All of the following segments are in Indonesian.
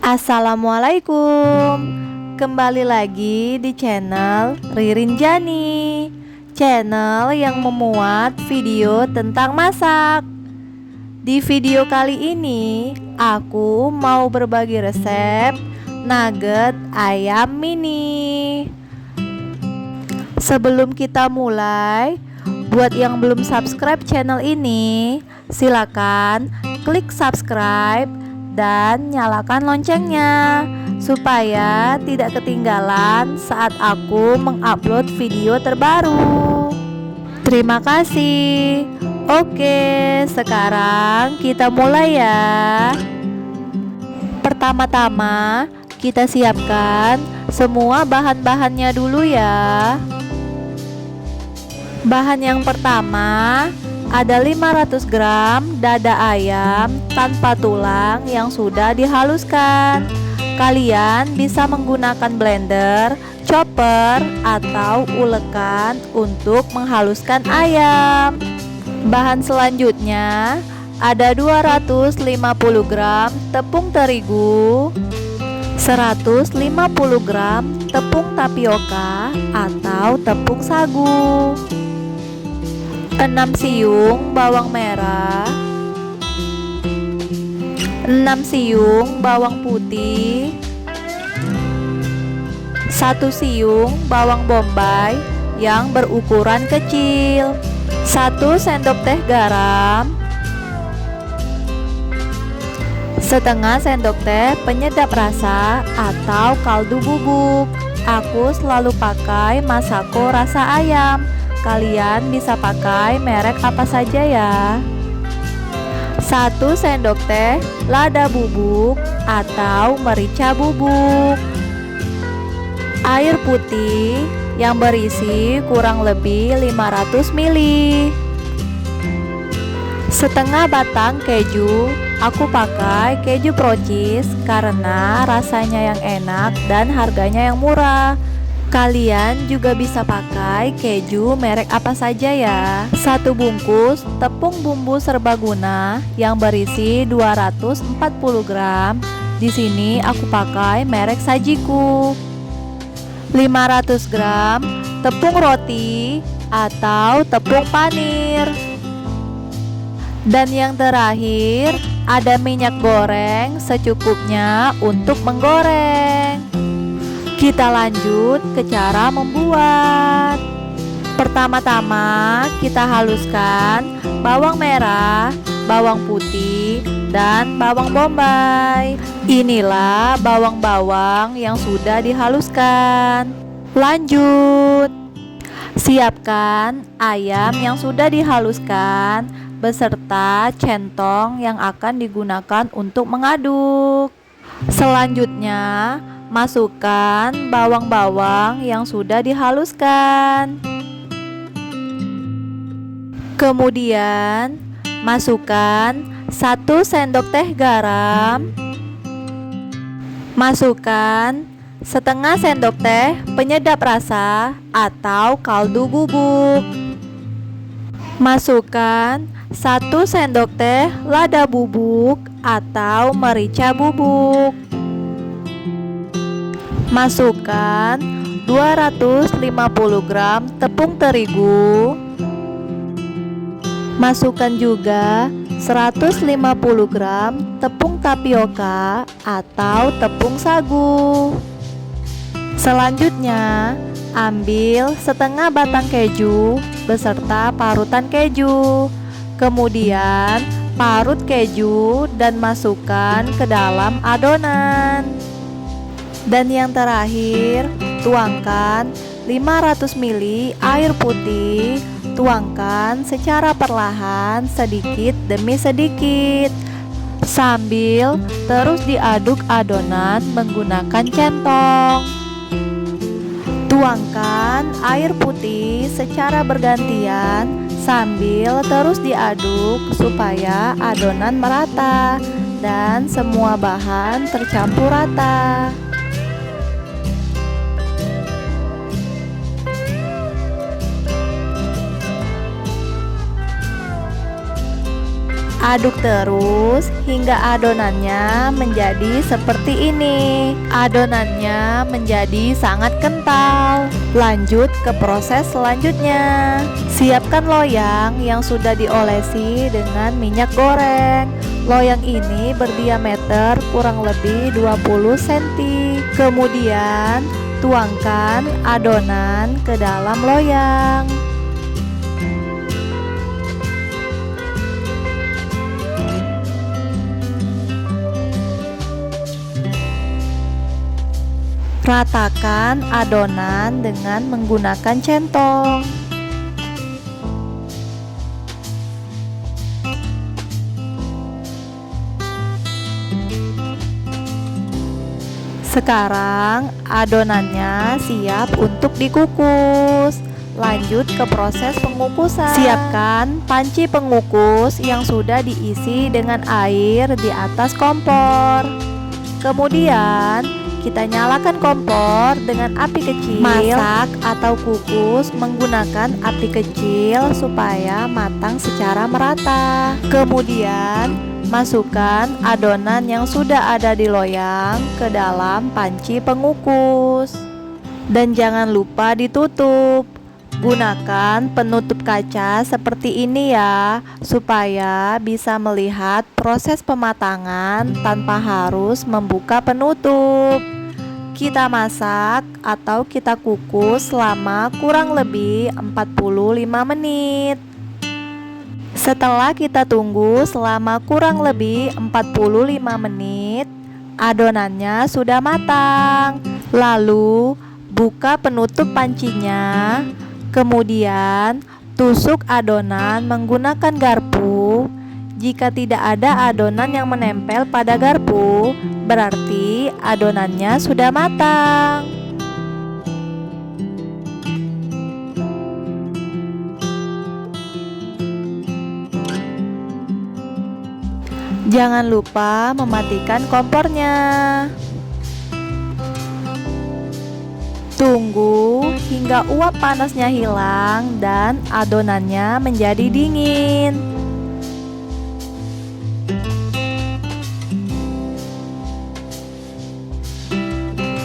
Assalamualaikum. Kembali lagi di channel Ririn Jani, channel yang memuat video tentang masak. Di video kali ini aku mau berbagi resep nugget ayam mini. Sebelum kita mulai, buat yang belum subscribe channel ini, silakan klik subscribe dan nyalakan loncengnya supaya tidak ketinggalan saat aku mengupload video terbaru. Terima kasih. Oke, sekarang kita mulai ya. Pertama-tama kita siapkan semua bahan-bahannya dulu ya. Bahan yang pertama ada 500 gram dada ayam tanpa tulang yang sudah dihaluskan. Kalian bisa menggunakan blender, chopper, atau ulekan untuk menghaluskan ayam. Bahan selanjutnya ada 250 gram tepung terigu, 150 gram tepung tapioka atau tepung sagu, 6 siung bawang merah, 6 siung bawang putih, 1 siung bawang bombay yang berukuran kecil, 1 sendok teh garam, setengah sendok teh penyedap rasa atau kaldu bubuk. Aku selalu pakai Masako rasa ayam. Kalian bisa pakai merek apa saja ya. 1 sendok teh lada bubuk atau merica bubuk. Air putih yang berisi kurang lebih 500 ml. Setengah batang keju. Aku pakai keju Pro Cheese karena rasanya yang enak dan harganya yang murah. Kalian juga bisa pakai keju merek apa saja ya. 1 bungkus tepung bumbu serbaguna yang berisi 240 gram. Di sini aku pakai merek Sajiku. 500 gram tepung roti atau tepung panir. Dan yang terakhir ada minyak goreng secukupnya untuk menggoreng. Kita lanjut ke cara membuat. Pertama-tama kita haluskan bawang merah, bawang putih, dan bawang bombay. Inilah bawang-bawang yang sudah dihaluskan. Lanjut. Siapkan ayam yang sudah dihaluskan beserta centong yang akan digunakan untuk mengaduk. Selanjutnya masukkan bawang-bawang yang sudah dihaluskan. Kemudian masukkan 1 sendok teh garam. Masukkan setengah sendok teh penyedap rasa atau kaldu bubuk. Masukkan 1 sendok teh lada bubuk atau merica bubuk. Masukkan 250 gram tepung terigu. Masukkan juga 150 gram tepung tapioka atau tepung sagu. Selanjutnya, ambil setengah batang keju beserta parutan keju. Kemudian, parut keju dan masukkan ke dalam adonan. Dan yang terakhir, tuangkan 500 ml air putih. Tuangkan secara perlahan sedikit demi sedikit sambil terus diaduk adonan menggunakan centong. Tuangkan air putih secara bergantian sambil terus diaduk supaya adonan merata dan semua bahan tercampur rata. Aduk terus hingga adonannya menjadi seperti ini. Adonannya menjadi sangat kental. Lanjut ke proses selanjutnya. Siapkan loyang yang sudah diolesi dengan minyak goreng. Loyang ini berdiameter kurang lebih 20 cm. Kemudian tuangkan adonan ke dalam loyang. Ratakan adonan dengan menggunakan centong. Sekarang adonannya siap untuk dikukus. Lanjut ke proses pengukusan. Siapkan panci pengukus yang sudah diisi dengan air di atas kompor. Kemudian kita nyalakan kompor dengan api kecil. Masak atau kukus menggunakan api kecil supaya matang secara merata. Kemudian masukkan adonan yang sudah ada di loyang ke dalam panci pengukus. Dan jangan lupa ditutup. Gunakan penutup kaca seperti ini ya, supaya bisa melihat proses pematangan tanpa harus membuka penutup. Kita masak atau kita kukus selama kurang lebih 45 menit. Setelah kita tunggu selama kurang lebih 45 menit, adonannya sudah matang. Lalu buka penutup pancinya. Kemudian tusuk adonan menggunakan garpu. Jika tidak ada adonan yang menempel pada garpu, berarti adonannya sudah matang. Jangan lupa mematikan kompornya. Tunggu hingga uap panasnya hilang dan adonannya menjadi dingin.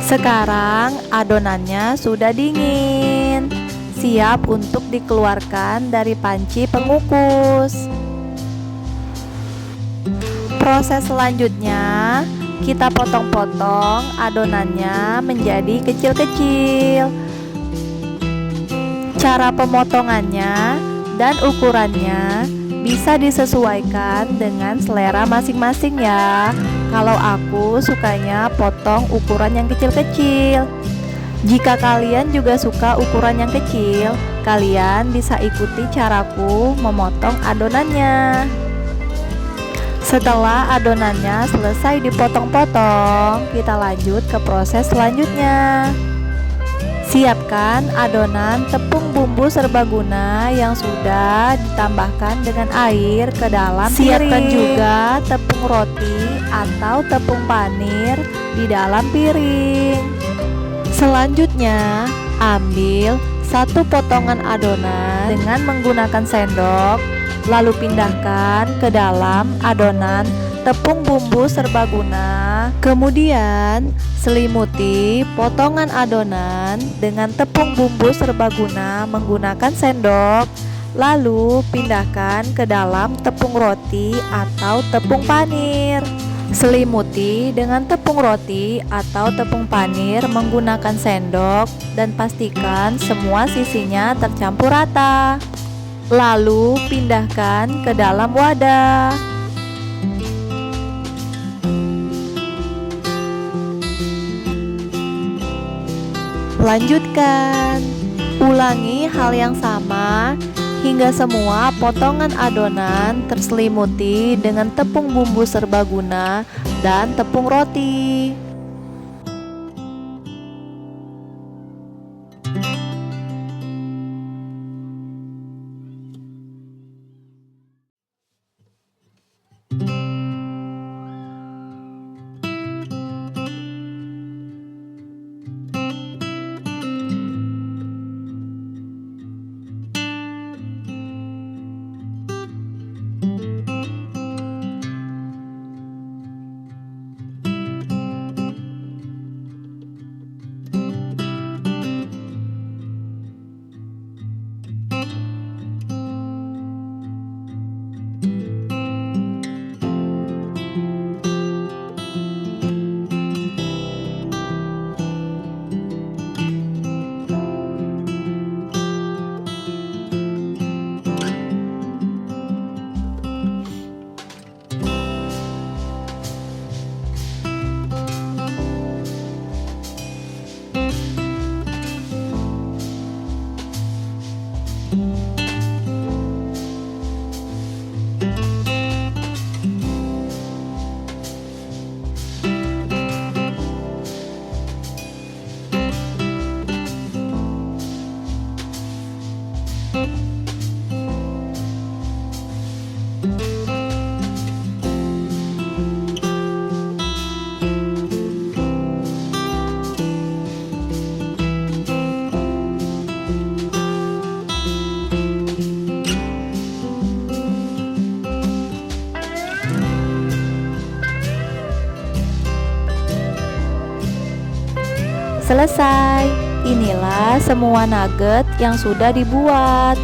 Sekarang adonannya sudah dingin, siap untuk dikeluarkan dari panci pengukus. Proses selanjutnya, kita potong-potong adonannya menjadi kecil-kecil. Cara pemotongannya dan ukurannya bisa disesuaikan dengan selera masing-masing ya. Kalau aku sukanya potong ukuran yang kecil-kecil. Jika kalian juga suka ukuran yang kecil, kalian bisa ikuti caraku memotong adonannya. Setelah adonannya selesai dipotong-potong, kita lanjut ke proses selanjutnya. Siapkan adonan tepung bumbu serbaguna yang sudah ditambahkan dengan air ke dalam piring. Siapkan juga tepung roti atau tepung panir di dalam piring. Selanjutnya, ambil satu potongan adonan dengan menggunakan sendok. Lalu pindahkan ke dalam adonan tepung bumbu serbaguna. Kemudian selimuti potongan adonan dengan tepung bumbu serbaguna menggunakan sendok. Lalu pindahkan ke dalam tepung roti atau tepung panir. Selimuti dengan tepung roti atau tepung panir menggunakan sendok dan pastikan semua sisinya tercampur rata. Lalu pindahkan ke dalam wadah. Lanjutkan. Ulangi hal yang sama hingga semua potongan adonan terselimuti dengan tepung bumbu serbaguna dan tepung roti. selesai. Inilah semua nugget yang sudah dibuat.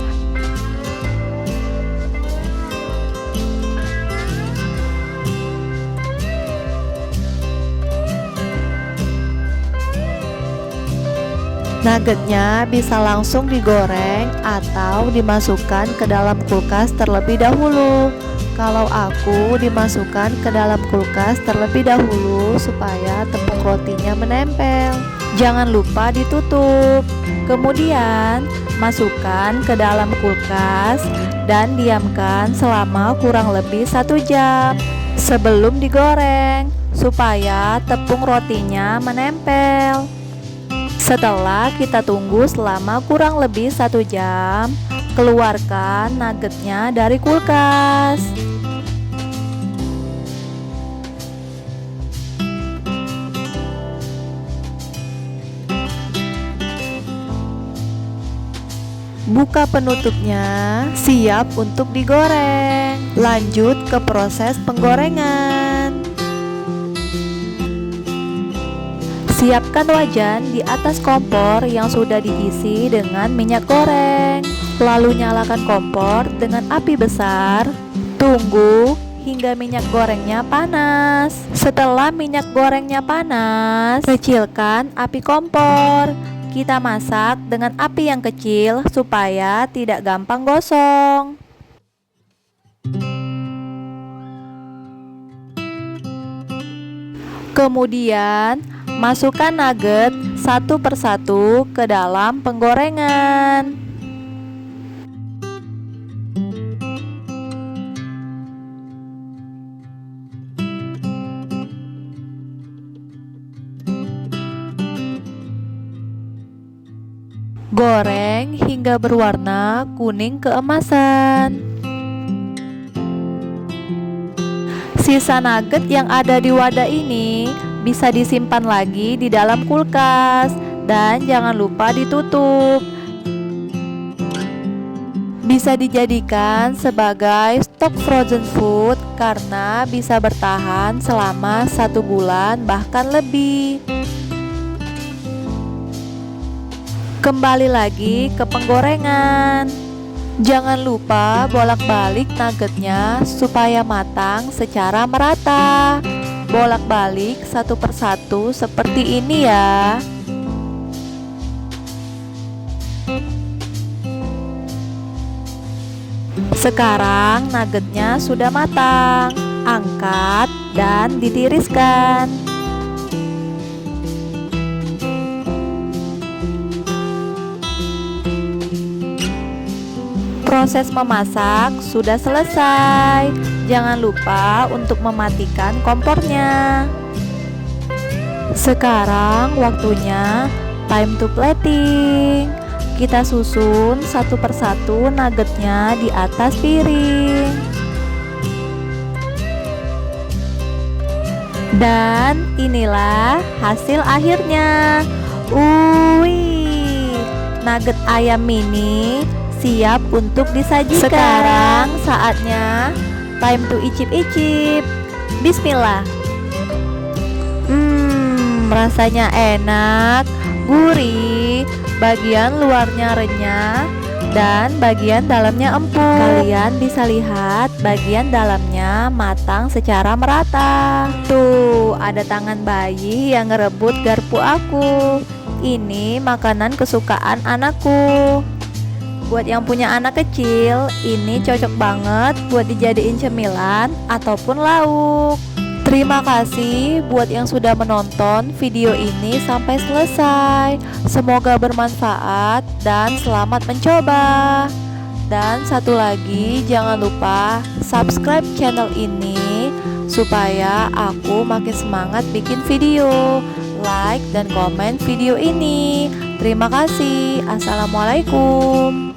Nuggetnya bisa langsung digoreng atau dimasukkan ke dalam kulkas terlebih dahulu. Kalau aku dimasukkan ke dalam kulkas terlebih dahulu supaya tepung rotinya menempel. Jangan lupa ditutup. Kemudian masukkan ke dalam kulkas dan diamkan selama kurang lebih 1 jam sebelum digoreng supaya tepung rotinya menempel. Setelah kita tunggu selama kurang lebih 1 jam, keluarkan nuggetnya dari kulkas. Buka penutupnya, siap untuk digoreng. Lanjut ke proses penggorengan. Siapkan wajan di atas kompor yang sudah diisi dengan minyak goreng. Lalu nyalakan kompor dengan api besar. Tunggu hingga minyak gorengnya panas. Setelah minyak gorengnya panas, kecilkan api kompor. Kita masak dengan api yang kecil supaya tidak gampang gosong. Kemudian masukkan nugget satu persatu ke dalam penggorengan. Goreng hingga berwarna kuning keemasan. Sisa nugget yang ada di wadah ini bisa disimpan lagi di dalam kulkas dan jangan lupa ditutup. Bisa dijadikan sebagai stok frozen food karena bisa bertahan selama 1 bulan bahkan lebih. Kembali lagi ke penggorengan. Jangan lupa bolak-balik nuggetnya supaya matang secara merata. Bolak-balik satu persatu seperti ini ya. Sekarang nuggetnya sudah matang. Angkat dan ditiriskan. Proses memasak sudah selesai. Jangan lupa untuk mematikan kompornya. Sekarang waktunya time to plating. Kita susun satu persatu nuggetnya di atas piring. Dan inilah hasil akhirnya. Nugget ayam mini siap untuk disajikan. Sekarang saatnya time to icip-icip. Bismillah. Rasanya enak, gurih, bagian luarnya renyah dan bagian dalamnya empuk. Kalian bisa lihat bagian dalamnya matang secara merata. Tuh, ada tangan bayi yang ngerebut garpu aku. Ini makanan kesukaan anakku. Buat yang punya anak kecil, ini cocok banget buat dijadiin cemilan ataupun lauk. Terima kasih buat yang sudah menonton video ini sampai selesai. Semoga bermanfaat dan selamat mencoba. Dan satu lagi, jangan lupa subscribe channel ini supaya aku makin semangat bikin video. Like dan komen video ini. Terima kasih. Assalamualaikum.